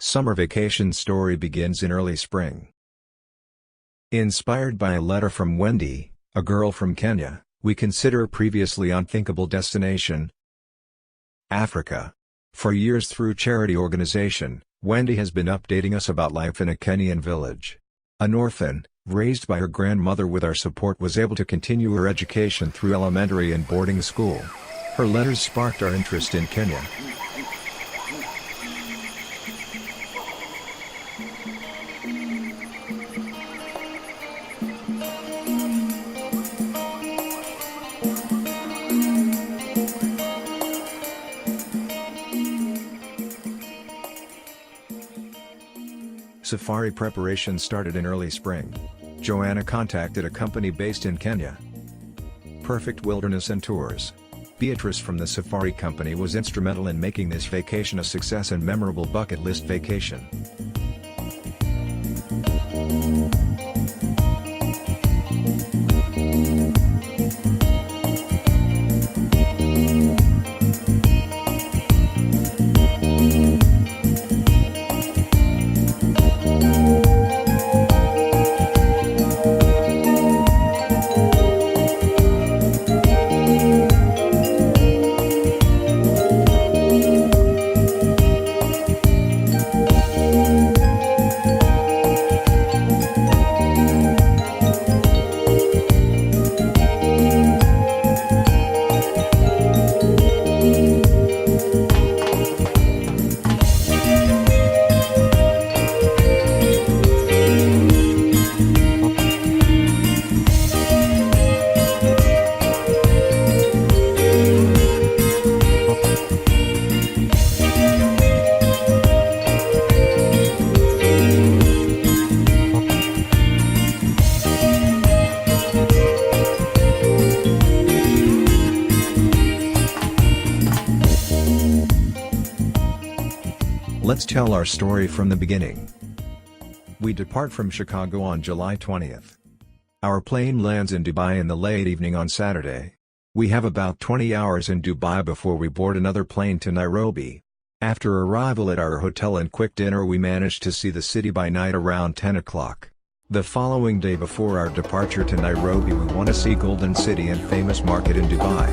Summer vacation story begins in early spring. Inspired by a letter from Wendy, a girl from Kenya, we consider a previously unthinkable destination, Africa. For years through charity organization, Wendy has been updating us about life in a Kenyan village. An orphan, raised by her grandmother with our support, was able to continue her education through elementary and boarding school. Her letters sparked our interest in Kenya. Safari preparation started in early spring. Joanna contacted a company based in Kenya, Perfect Wilderness and Tours. Beatrice from the Safari company was instrumental in making this vacation a success and memorable bucket list vacation. Let's tell our story from the beginning. We depart from Chicago on July 20th. Our plane lands in Dubai in the late evening on Saturday. We have about 20 hours in Dubai before we board another plane to Nairobi. After arrival at our hotel and quick dinner, we managed to see the city by night around 10 o'clock. The following day before our departure to Nairobi, we want to see Golden City and famous market in Dubai.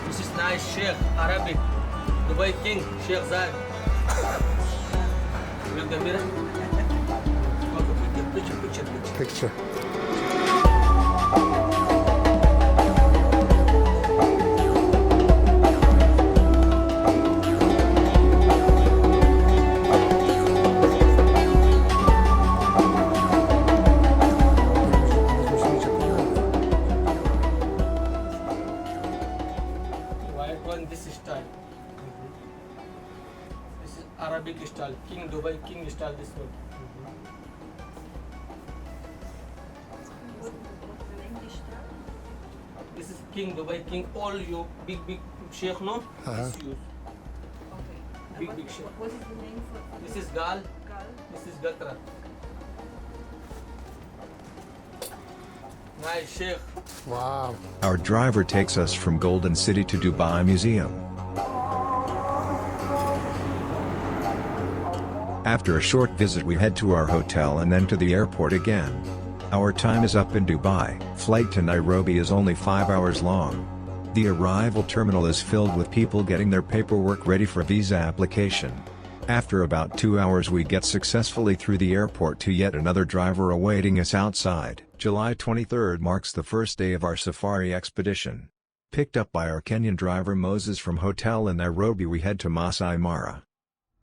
This is nice Sheikh, Arabic, Dubai King, Sheikh Zayed. Look the mirror. Picture. This style. This is Arabic style, King Dubai King style. This one. This is King Dubai King. All you big sheikh no. This use. Okay. Big sheikh. What is the name for This is Gal. Gal? This is Gatra. Nice sheikh. Wow. Our driver takes us from Golden City to Dubai Museum. After a short visit, we head to our hotel and then to the airport again. Our time is up in Dubai. Flight to Nairobi is only 5 hours long. The arrival terminal is filled with people getting their paperwork ready for visa application. After about 2 hours, we get successfully through the airport to yet another driver awaiting us outside. July 23rd marks the first day of our safari expedition. Picked up by our Kenyan driver Moses from hotel in Nairobi, we head to Masai Mara.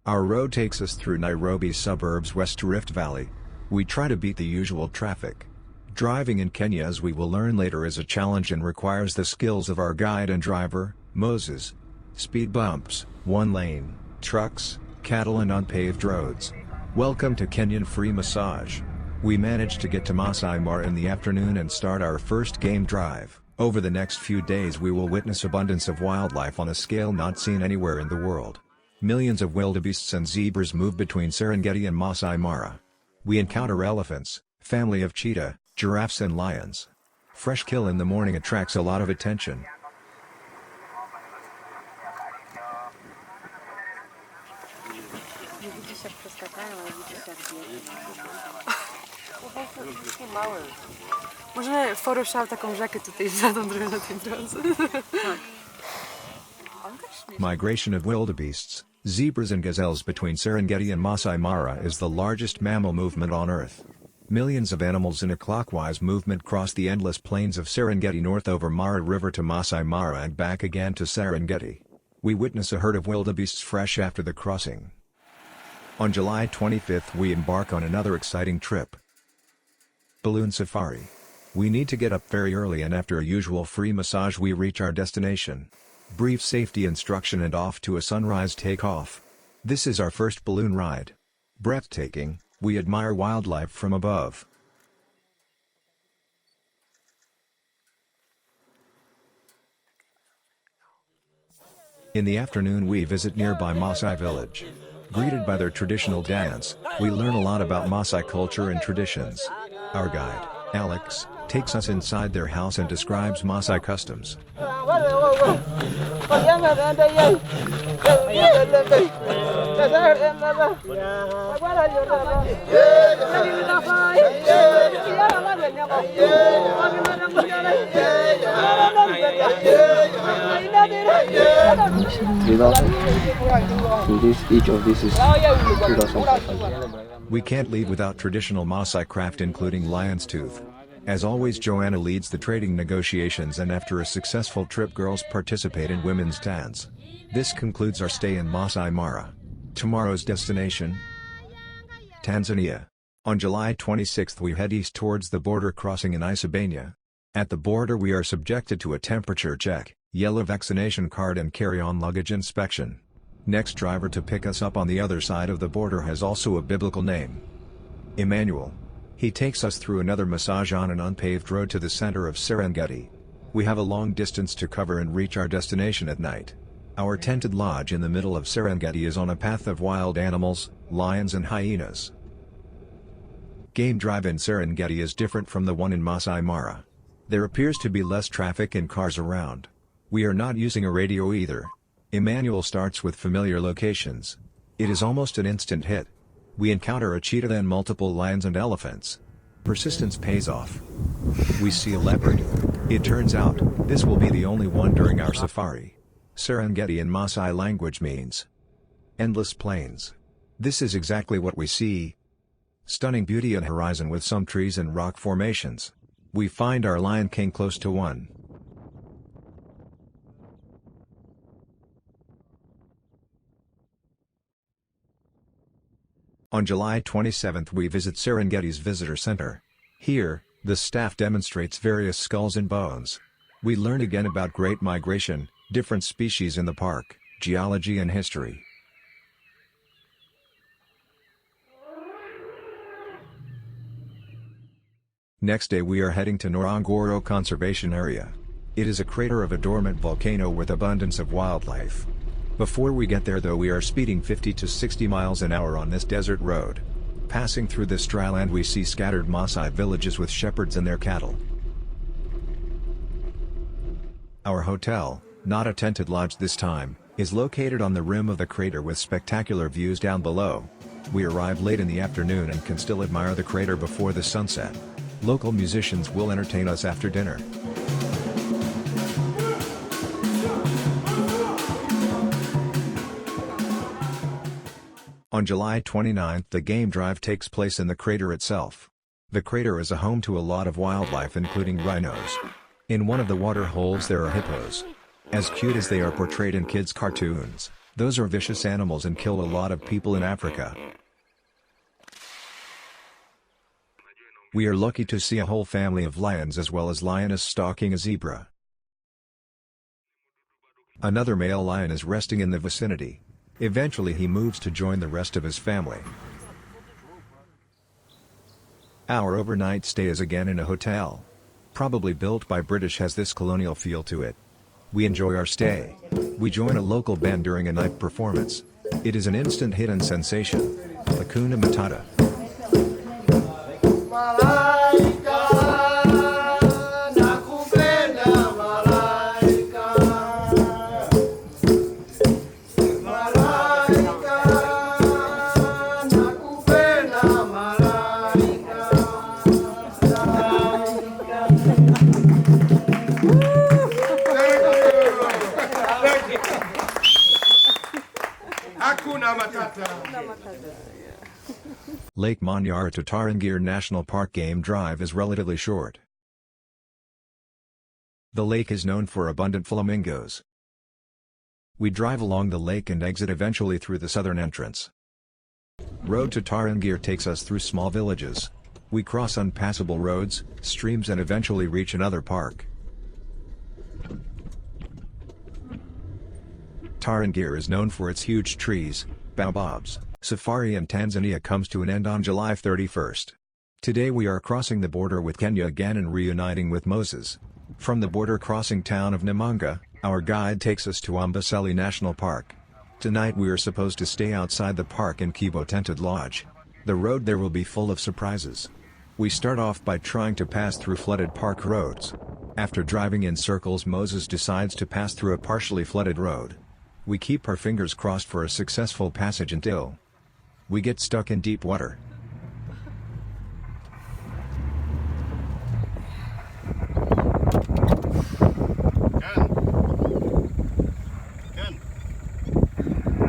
Our road takes us through Nairobi's suburbs west to Rift Valley. We try to beat the usual traffic. Driving in Kenya, as we will learn later, is a challenge and requires the skills of our guide and driver, Moses. Speed bumps, one lane, trucks, cattle and unpaved roads. Welcome to Kenyan free massage. We managed to get to Masai Mara in the afternoon and start our first game drive. Over the next few days we will witness abundance of wildlife on a scale not seen anywhere in the world. Millions of wildebeests and zebras move between Serengeti and Masai Mara. We encounter elephants, family of cheetah, giraffes and lions. Fresh kill in the morning attracts a lot of attention. Nie widzisz jak przeskakają, ale widzisz jak biegną. Może Photoshop taką rzekę tutaj zadą trochę na tej drodze. Migration of wildebeests, zebras and gazelles between Serengeti and Masai Mara is the largest mammal movement on Earth. Millions of animals in a clockwise movement cross the endless plains of Serengeti north over Mara River to Masai Mara and back again to Serengeti. We witness a herd of wildebeests fresh after the crossing. On July 25th we embark on another exciting trip. Balloon Safari. We need to get up very early and after a usual free massage we reach our destination. Brief safety instruction and off to a sunrise takeoff. This is our first balloon ride. Breathtaking, we admire wildlife from above. In the afternoon we visit nearby Maasai village. Greeted by their traditional dance, we learn a lot about Maasai culture and traditions. Our guide, Alex, takes us inside their house and describes Maasai customs. Each of this is 2,000. We can't leave without traditional Maasai craft including lion's tooth. As always Joanna leads the trading negotiations and after a successful trip girls participate in women's dance. This concludes our stay in Masai Mara. Tomorrow's destination? Tanzania. On July 26th we head east towards the border crossing in Isebania. At the border we are subjected to a temperature check, yellow vaccination card and carry-on luggage inspection. Next driver to pick us up on the other side of the border has also a biblical name. Emmanuel. He takes us through another massage on an unpaved road to the center of Serengeti. We have a long distance to cover and reach our destination at night. Our tented lodge in the middle of Serengeti is on a path of wild animals, lions and hyenas. Game drive in Serengeti is different from the one in Masai Mara. There appears to be less traffic and cars around. We are not using a radio either. Emmanuel starts with familiar locations. It is almost an instant hit. We encounter a cheetah then multiple lions and elephants. Persistence pays off. We see a leopard. It turns out, this will be the only one during our safari. Serengeti in Maasai language means endless plains. This is exactly what we see. Stunning beauty and horizon with some trees and rock formations. We find our lion king close to one. On July 27th we visit Serengeti's visitor center. Here, the staff demonstrates various skulls and bones. We learn again about great migration, different species in the park, geology and history. Next day we are heading to Ngorongoro Conservation Area. It is a crater of a dormant volcano with abundance of wildlife. Before we get there though we are speeding 50 to 60 miles an hour on this desert road. Passing through this dry land we see scattered Maasai villages with shepherds and their cattle. Our hotel, not a tented lodge this time, is located on the rim of the crater with spectacular views down below. We arrive late in the afternoon and can still admire the crater before the sunset. Local musicians will entertain us after dinner. On July 29th the game drive takes place in the crater itself. The crater is a home to a lot of wildlife including rhinos. In one of the water holes there are hippos. As cute as they are portrayed in kids' cartoons, those are vicious animals and kill a lot of people in Africa. We are lucky to see a whole family of lions as well as lioness stalking a zebra. Another male lion is resting in the vicinity. Eventually he moves to join the rest of his family. Our overnight stay is again in a hotel. Probably built by British, has this colonial feel to it. We enjoy our stay. We join a local band during a night performance. It is an instant hit and sensation. Hakuna Matata. Lake Manyara to Tarangire National Park game drive is relatively short. The lake is known for abundant flamingos. We drive along the lake and exit eventually through the southern entrance. Road to Tarangire takes us through small villages. We cross unpassable roads, streams and eventually reach another park. Tarangire is known for its huge trees, baobabs. Safari in Tanzania comes to an end on July 31st. Today we are crossing the border with Kenya again and reuniting with Moses. From the border crossing town of Namanga, our guide takes us to Amboseli National Park. Tonight we are supposed to stay outside the park in Kibo Tented Lodge. The road there will be full of surprises. We start off by trying to pass through flooded park roads. After driving in circles, Moses decides to pass through a partially flooded road. We keep our fingers crossed for a successful passage until we get stuck in deep water.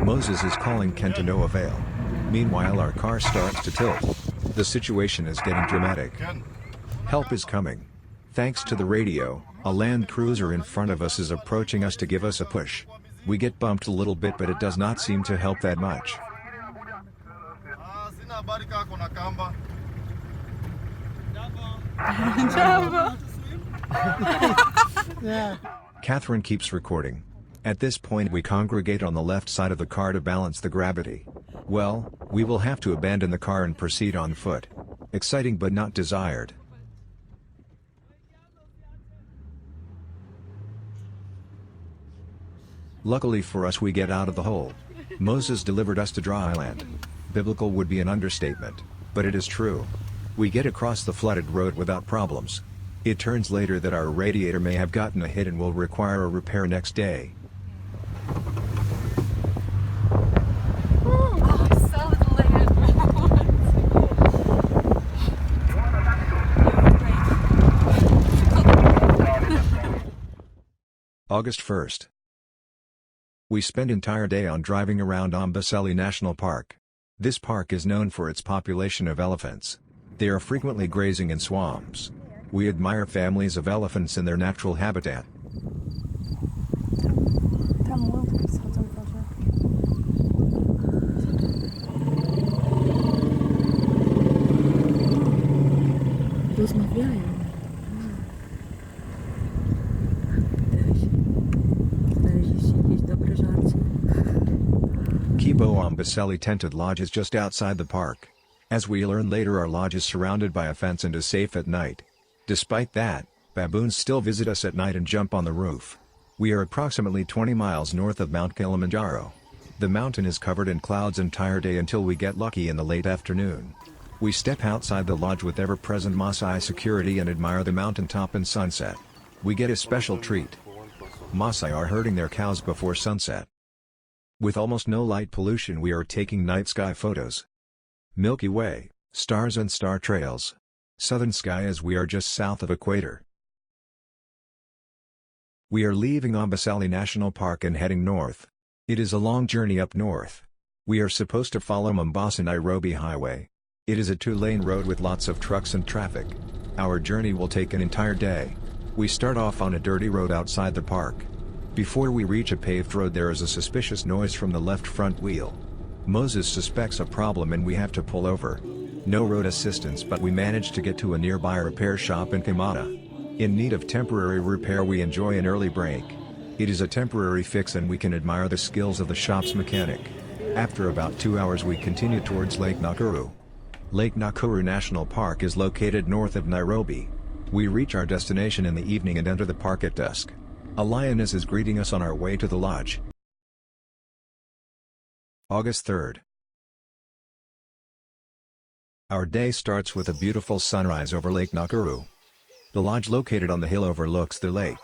Moses is calling Ken to no avail. Meanwhile our car starts to tilt. The situation is getting dramatic. Help is coming. Thanks to the radio, a Land Cruiser in front of us is approaching us to give us a push. We get bumped a little bit, but it does not seem to help that much. Catherine keeps recording. At this point we congregate on the left side of the car to balance the gravity. Well, we will have to abandon the car and proceed on foot. Exciting but not desired. Luckily for us we get out of the hole. Moses delivered us to dry land. Biblical would be an understatement, but it is true. We get across the flooded road without problems. It turns later that our radiator may have gotten a hit and will require a repair next day. August 1st. We spend entire day on driving around Amboseli National Park. This park is known for its population of elephants. They are frequently grazing in swamps. We admire families of elephants in their natural habitat. Kibo Amboseli Tented Lodge is just outside the park. As we learn later, our lodge is surrounded by a fence and is safe at night. Despite that, baboons still visit us at night and jump on the roof. We are approximately 20 miles north of Mount Kilimanjaro. The mountain is covered in clouds entire day until we get lucky in the late afternoon. We step outside the lodge with ever-present Maasai security and admire the mountaintop and sunset. We get a special treat. Maasai are herding their cows before sunset. With almost no light pollution we are taking night sky photos. Milky Way, stars and star trails. Southern sky as we are just south of equator. We are leaving Amboseli National Park and heading north. It is a long journey up north. We are supposed to follow Mombasa-Nairobi highway. It is a 2-lane road with lots of trucks and traffic. Our journey will take an entire day. We start off on a dirty road outside the park. Before we reach a paved road there is a suspicious noise from the left front wheel. Moses suspects a problem and we have to pull over. No road assistance, but we manage to get to a nearby repair shop in Kamata. In need of temporary repair we enjoy an early break. It is a temporary fix and we can admire the skills of the shop's mechanic. After about 2 hours we continue towards Lake Nakuru. Lake Nakuru National Park is located north of Nairobi. We reach our destination in the evening and enter the park at dusk. A lioness is greeting us on our way to the lodge. August 3rd. Our day starts with a beautiful sunrise over Lake Nakuru. The lodge located on the hill overlooks the lake.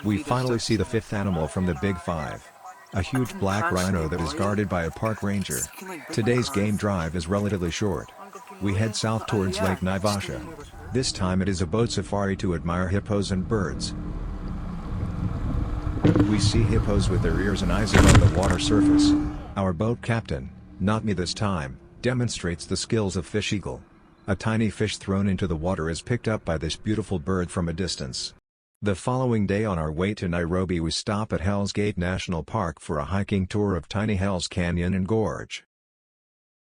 We finally see the fifth animal from the Big Five. A huge black rhino that is guarded by a park ranger. Today's game drive is relatively short. We head south towards Lake Naivasha. This time it is a boat safari to admire hippos and birds. We see hippos with their ears and eyes above the water surface. Our boat captain, not me this time, demonstrates the skills of fish eagle. A tiny fish thrown into the water is picked up by this beautiful bird from a distance. The following day on our way to Nairobi we stop at Hell's Gate National Park for a hiking tour of tiny Hell's Canyon and Gorge.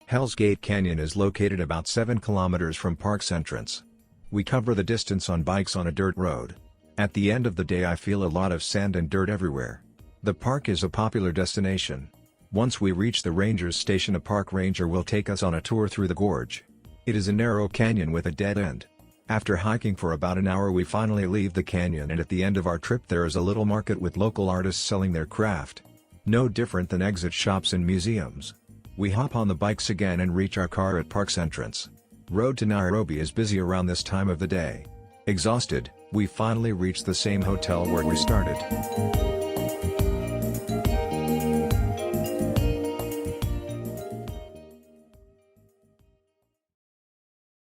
Hell's Gate Canyon is located about 7 kilometers from park's entrance. We cover the distance on bikes on a dirt road. At the end of the day I feel a lot of sand and dirt everywhere. The park is a popular destination. Once we reach the ranger's station a park ranger will take us on a tour through the gorge. It is a narrow canyon with a dead end. After hiking for about an hour we finally leave the canyon and at the end of our trip there is a little market with local artists selling their craft. No different than exit shops and museums. We hop on the bikes again and reach our car at park's entrance. Road to Nairobi is busy around this time of the day. Exhausted, we finally reach the same hotel where we started.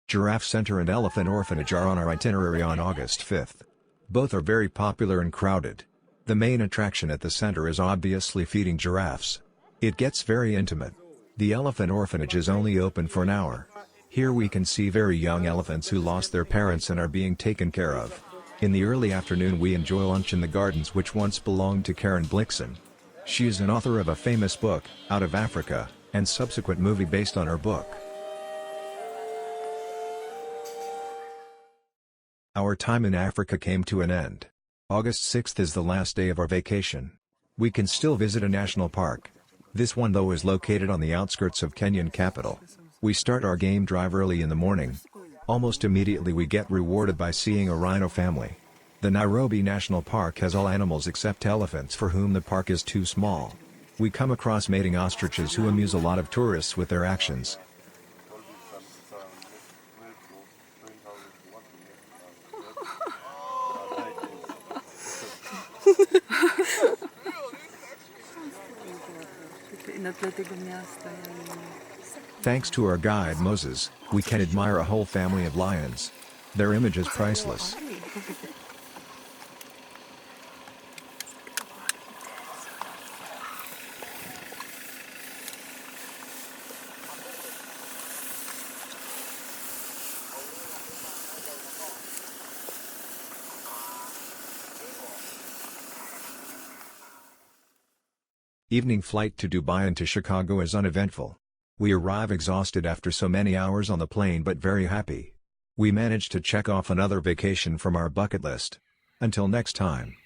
Giraffe Center and Elephant Orphanage are on our itinerary on August 5th. Both are very popular and crowded. The main attraction at the center is obviously feeding giraffes. It gets very intimate. The Elephant Orphanage is only open for an hour. Here we can see very young elephants who lost their parents and are being taken care of. In the early afternoon we enjoy lunch in the gardens which once belonged to Karen Blixen. She is an author of a famous book, Out of Africa, and subsequent movie based on her book. Our time in Africa came to an end. August 6th is the last day of our vacation. We can still visit a national park. This one though is located on the outskirts of Kenyan capital. We start our game drive early in the morning. Almost immediately we get rewarded by seeing a rhino family. The Nairobi National Park has all animals except elephants for whom the park is too small. We come across mating ostriches who amuse a lot of tourists with their actions. Thanks to our guide Moses, we can admire a whole family of lions. Their image is priceless. Evening flight to Dubai and to Chicago is uneventful. We arrive exhausted after so many hours on the plane but very happy. We managed to check off another vacation from our bucket list. Until next time.